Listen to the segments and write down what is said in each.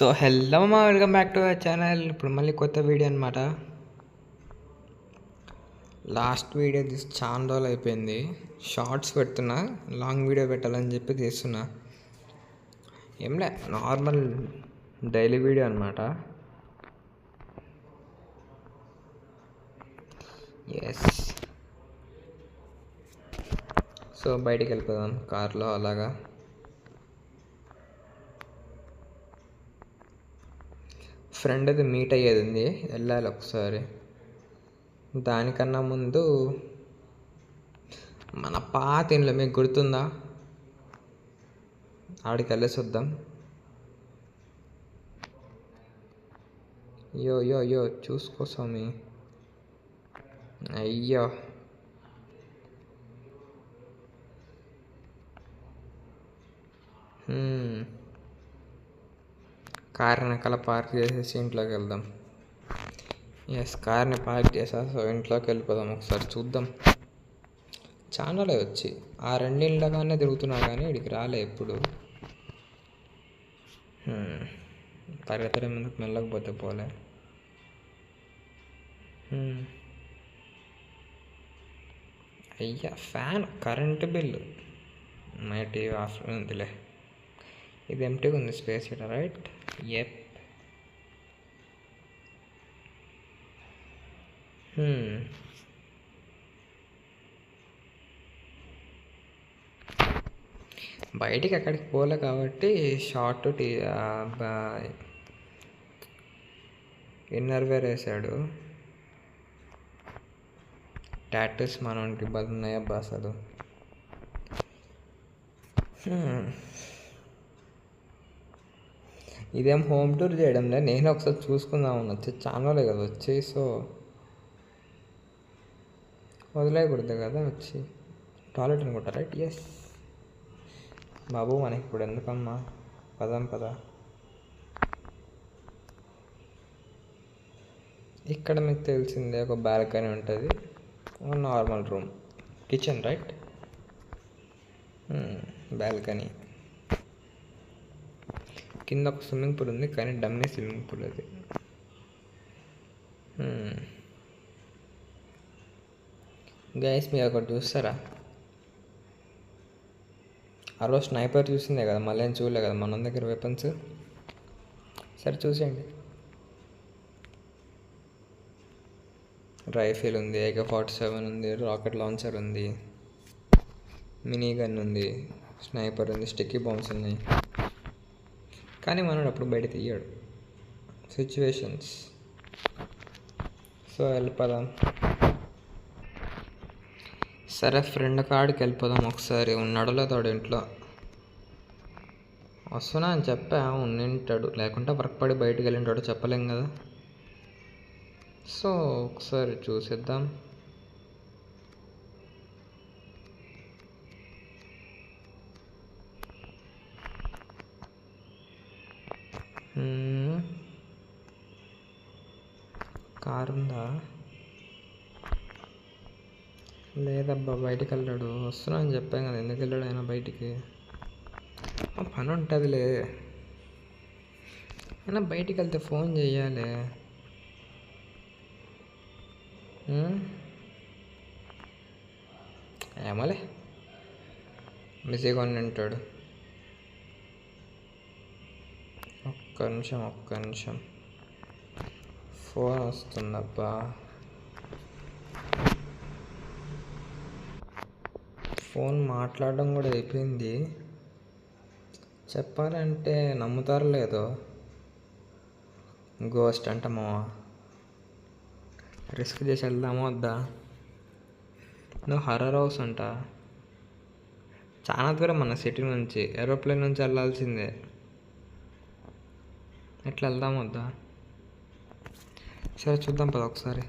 So hello మా welcome back to our channel. ఇప్పుడు మళ్ళీ కొత్త వీడియో అనమాట. లాస్ట్ వీడియో తీసి చాలా రోజులు అయిపోయింది. షార్ట్స్ పెడుతున్నా, లాంగ్ వీడియో పెట్టాలని చెప్పి తీస్తున్నా. ఏంలే, నార్మల్ డైలీ వీడియో అనమాట. ఎస్, సో బయటికి వెళ్ళిపోదాం కార్లో అలాగా. ఫ్రెండ్ అది మీట్ అయ్యేది ఉంది, వెళ్ళాలి ఒకసారి. దానికన్నా ముందు మన పాత ఇంట్లో మీకు గుర్తుందా, ఆడికి వెళ్ళేసి వద్దాం. యో యో యో చూసుకో స్వామి. అయ్యో, కార్ వెనకాల పార్క్ చేసేసి ఇంట్లోకి వెళ్దాం. ఎస్, కార్ని పార్క్ చేసా. సో ఇంట్లోకి వెళ్ళిపోదాం, ఒకసారి చూద్దాం. ఛానలే వచ్చి ఆ రెండింటిలోగానే తిరుగుతున్నా కానీ ఇడికి రాలే ఎప్పుడు. పరిగెత్తడం ఎందుకు, మెల్లకపోతే పోలే. అయ్యా fan, current bill, my TV off ఉందిలే. ఇది ఎంటీగా ఉంది స్పేస్ ఇక్కడ, రైట్? ఎప్. బయటికి ఎక్కడికి పోలే కాబట్టి షార్ట్ ఇన్నర్ వేర్ వేసాడు. టాటూస్ మనకి బదున్నాయి అబ్బా అసలు. ఇదేం హోమ్ టూర్ చేయడంలే, నేను ఒకసారి చూసుకుందామని వచ్చి, ఛానలే కదా వచ్చి. సో వదిలేయకూడదు కదా వచ్చి. టాయిలెట్ అనుకుంటా, రైట్? ఎస్ బాబు, మనకి ఇప్పుడు ఎందుకమ్మా, పదం పద. ఇక్కడ మీకు తెలిసిందే, ఒక బాల్కనీ ఉంటుంది, normal room, kitchen, right? Balcony కింద ఒక స్విమ్మింగ్ పూల్ ఉంది, కానీ డమ్మీ స్విమ్మింగ్ పూల్ అది. గైస్, మీరు ఒకటి చూస్తారా? ఆ రోజు స్నైపర్ చూసిందే కదా, మళ్ళీ ఏం చూడలే కదా మన దగ్గర వెపన్స్. సరే చూసేయండి. రైఫిల్ ఉంది, AK-47 ఉంది, రాకెట్ లాంచర్ ఉంది, మినీ గన్ ఉంది, స్నైపర్ ఉంది, స్టిక్కీ బాంబ్స్ ఉన్నాయి. కానీ మనోడు అప్పుడు బయట తీయడు, సిచ్యువేషన్స్. సో వెళ్ళిపోదాం. సరే, ఫ్రెండ్ కాడికి వెళ్ళిపోదాం ఒకసారి. ఉన్నాడో లేదో ఇంట్లో. వస్తున్నా అని చెప్పా, ఉండింటాడు, లేకుంటే వర్క్ పడి బయటికి వెళ్ళింటాడు, చెప్పలేం కదా. సో ఒకసారి చూసేద్దాం. కారు ఉందా? లేదబ్బా, బయటికి వెళ్ళాడు. వస్తున్నా అని చెప్పాం కదా, ఎందుకు వెళ్ళాడు ఆయన బయటికి? పని ఉంటుందిలే, అయినా బయటికి వెళ్తే ఫోన్ చెయ్యాలి. ఏమోలే, బిజీగా ఉంటాడు. ఒక్క నిమిషం, ఫోన్ వస్తుందబ్బా. ఫోన్ మాట్లాడడం కూడా అయిపోయింది. చెప్పాలంటే నమ్ముతారో లేదో, గోస్ట్ అంటామా? రిస్క్ చేసి వెళ్దామా వద్దా? నువ్వు హర్రర్ హౌస్ అంట, చాలా దూరం మన సిటీ నుంచి, ఏరోప్లేన్ నుంచి వెళ్ళాల్సిందే. ఎట్లా వెళ్దాం వద్దా? సరే చూద్దాం పద ఒకసారి.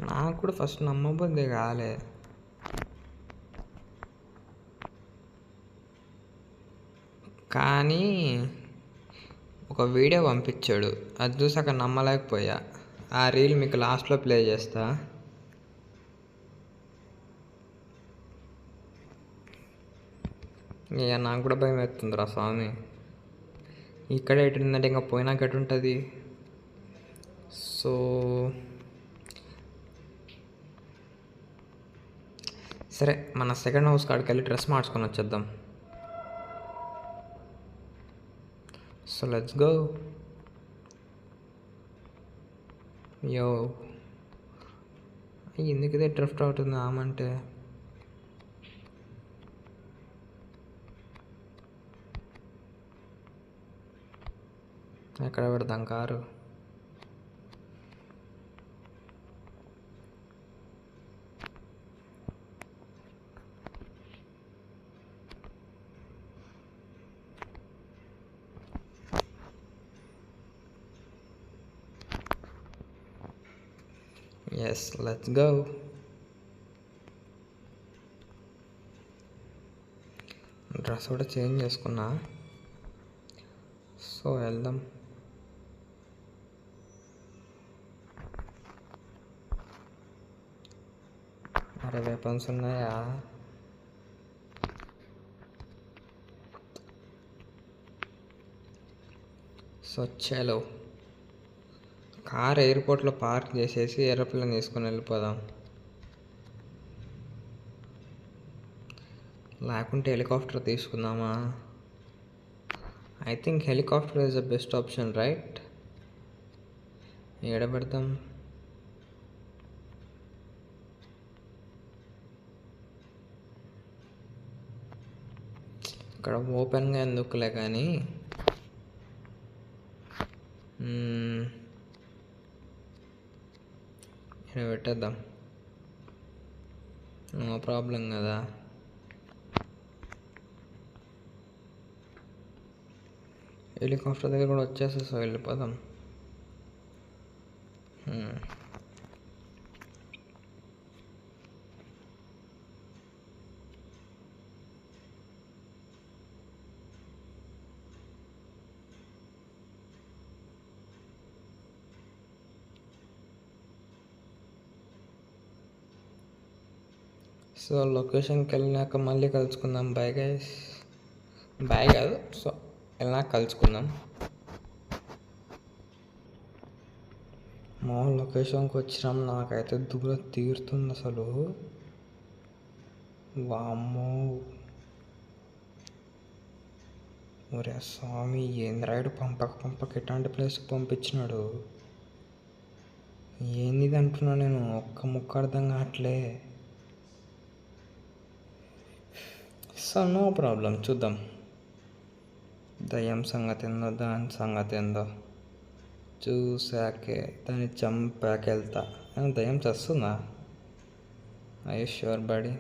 నాకు కూడా ఫస్ట్ నమ్మబుద్ధి కాలే, కానీ ఒక వీడియో పంపించాడు, అది చూసాక నమ్మలేకపోయా. ఆ రీల్ మీకు లాస్ట్లో ప్లే చేస్తా. ఇక నాకు కూడా భయం అవుతుందిరా స్వామి. ఇక్కడ ఎటుందంటే ఇంకా పోయినాక ఎటుంటుంది. సో సరే, మన సెకండ్ హౌస్ కాడికి వెళ్ళి డ్రెస్ మార్చుకొని వచ్చేద్దాం. So let's go. యో, ఎందుకు ఇదే డ్రిఫ్ట్ అవుతుంది ఆమంటే. ఎక్కడ పెడదాం car? Yes, let's go. Dress కూడా చేంజ్ చేసుకున్నా. సో వెళ్దాం. అరే వెపన్స్ ఉన్నాయా? సో చలో, కార్ ఎయిర్పోర్ట్లో పార్క్ చేసేసి ఏరోప్లేన్ తీసుకొని వెళ్ళిపోదాం. లేకుంటే హెలికాప్టర్ తీసుకుందామా? I think helicopter is the best option, right? ఏడ పెడతాం? ఇక్కడ ఓపెన్గా ఎందుకులే కానీ ఇక్కడ పెట్టేద్దాం, నో ప్రాబ్లం కదా. హెలికాప్టర్ దగ్గర కూడా వచ్చేసేసి వెళ్ళిపోదాం. సో లొకేషన్కి వెళ్ళినాక మళ్ళీ కలుసుకుందాం. Bye guys. బాయ్ కాదు, సో వెళ్ళినాక కలుసుకుందాం. మా లొకేషన్కి వచ్చినాం. నాకైతే దూరం తీరుతుంది అసలు. వామ్మో, ఒరే స్వామి, ఏంద్రాయుడు పంపక ఎట్లాంటి ప్లేస్కి పంపించినాడు. ఏంది అంటున్నా నేను, ఒక్క ముక్క అర్థం కావట్లే. సో నో ప్రాబ్లం, చూద్దాం దయ్యం సంగతి ఏందో, దాని సంగతి ఏందో చూసాకే దాన్ని చంపాక వెళ్తా. దయ్యం చేస్తుందా? I sure buddy,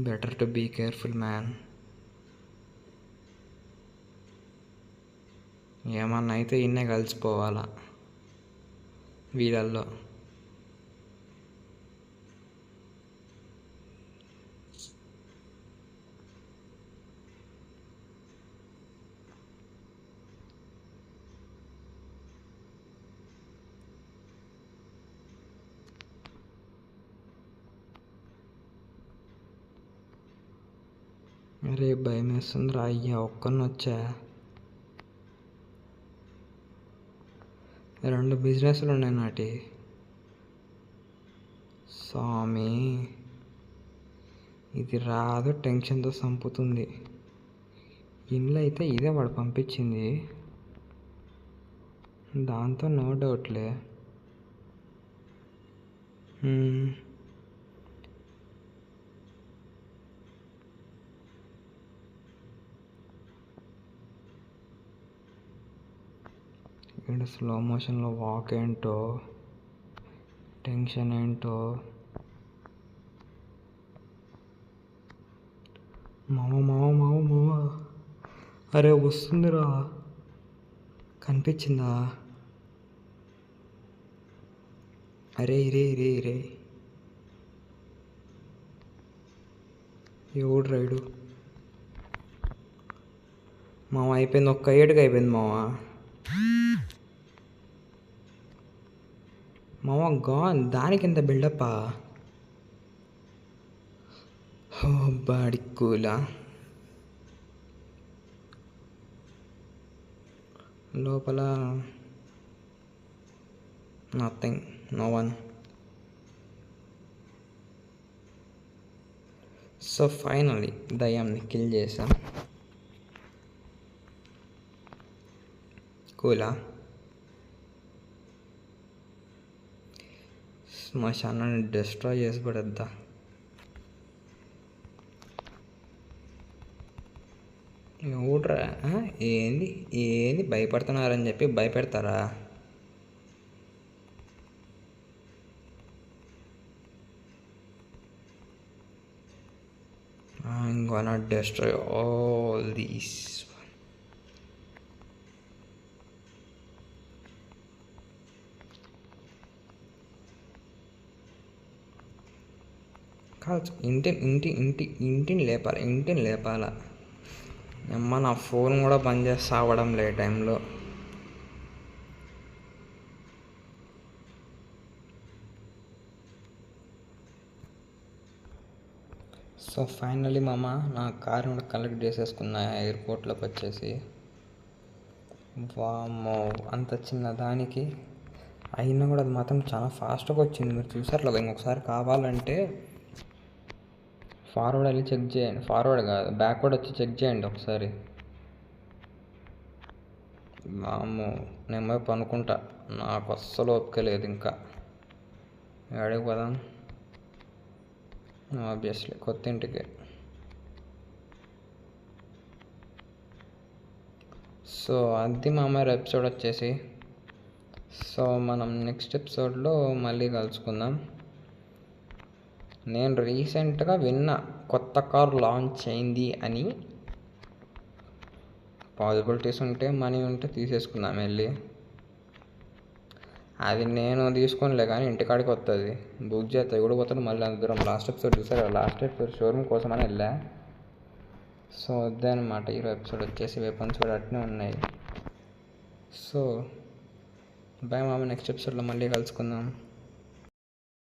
better to be careful man. ఏమన్నా అయితే ఇన్నే కలిసిపోవాలా వీళ్ళల్లో. అరే భయం వేస్తుందిరా అయ్యా, ఒక్కరిని వచ్చా. 2 బిజినెస్లు ఉన్నాయి నాటి. స్వామి, ఇది రాదు, టెన్షన్తో చంపుతుంది. ఇంట్లో అయితే ఇదే వాడు పంపించింది, దాంతో నో డౌట్లే. ఇక్కడ స్లో మోషన్లో వాక్ ఏంటో, టెన్షన్ ఏంటో. మావ అరే వస్తుందిరా, కనిపించిందా? అరే రే ఎవడు రైడు? మావ అయిపోయింది, ఒక్క ఏడుగా అయిపోయింది మావ గాన్. దానికి ఎంత బిల్డప్పా? బాడీ కూలా లోపల nothing, no one. So finally దయ్యాన్ని కిల్ చేసాం. కూలా శ్మశానాన్ని డిస్ట్రాయ్ చేసి పడద్దా. ఊడ్రా ఏంది ఏంది భయపడుతున్నారని చెప్పి భయపెడతారా? I'm gonna destroy all these. కాదు, ఇంటిని లేపాల. అమ్మ నా ఫోన్ కూడా బంద్ చేస్తా అవ్వడం లే టైంలో. సో ఫైనలీ మామ నా కార్ కూడా కలెక్ట్ చేసేసుకున్నా ఎయిర్పోర్ట్లోకి వచ్చేసి. వామ్మో, అంత చిన్న దానికి అయినా కూడా అది మాత్రం చాలా ఫాస్ట్గా వచ్చింది. మీరు చూసారు కదా. ఇంకొకసారి కావాలంటే ఫార్వర్డ్ వెళ్ళి చెక్ చేయండి. ఫార్వర్డ్ కాదు, బ్యాక్వర్డ్ వచ్చి చెక్ చేయండి ఒకసారి. వామ్మో, నేను వైపు అనుకుంటా, నాకు అస్సలు ఓపిక లేదు ఇంకా. ఎక్కడికి పోదాం? ఆబ్వియస్లీ కొత్త ఇంటికి. సో అది మా అమ్మాయి ఎపిసోడ్ వచ్చేసి. సో మనం నెక్స్ట్ ఎపిసోడ్లో మళ్ళీ కలుసుకుందాం. నేను రీసెంట్గా విన్నా కొత్త కార్ లాంచ్ అయింది అని. పాసిబిలిటీస్ ఉంటే మనీ ఉంటే తీసేసుకుందాం వెళ్ళి. అది నేను తీసుకోనిలే కానీ ఇంటికాడికి వస్తుంది. బుక్ చేస్తే కూడా పోతాను మళ్ళీ అంత దూరం. లాస్ట్ ఎపిసోడ్ చూసారు కదా, లాస్ట్ ఎపిసోడ్ షోరూమ్ కోసమని వెళ్ళా. సో అదే అనమాట. ఈరోజు ఎపిసోడ్ వచ్చేసి వెపన్స్ కూడా అట్నే ఉన్నాయి. సో బాయ్ మామ, నెక్స్ట్ ఎపిసోడ్లో మళ్ళీ కలుసుకుందాం.